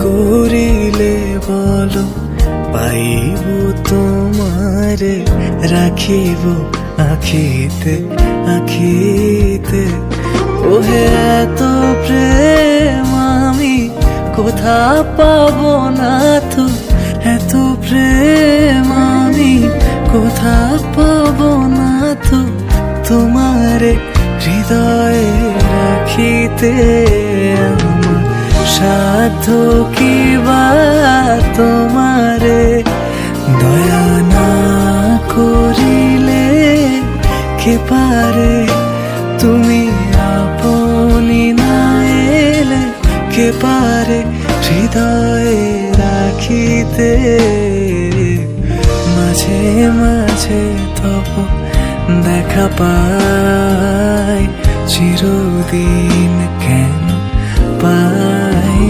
করিলে বলো পাইব তোমারে রাখিব আখিতে আখিতে। ওহে এত প্রেম আমি কোথা পাবো না তো, এত প্রেম আমি কোথা পাবো না তো, তোমারে হৃদয়ে রাখিতে। আমার সাধ্য কি বা তোমারে দয়া না করিলে কে পারে, তুমি আপনি না এলে কে পারে হৃদয়ে রাখিতে। মাঝে মাঝে তব দেখা পাই, চিরদিন কেন পাই।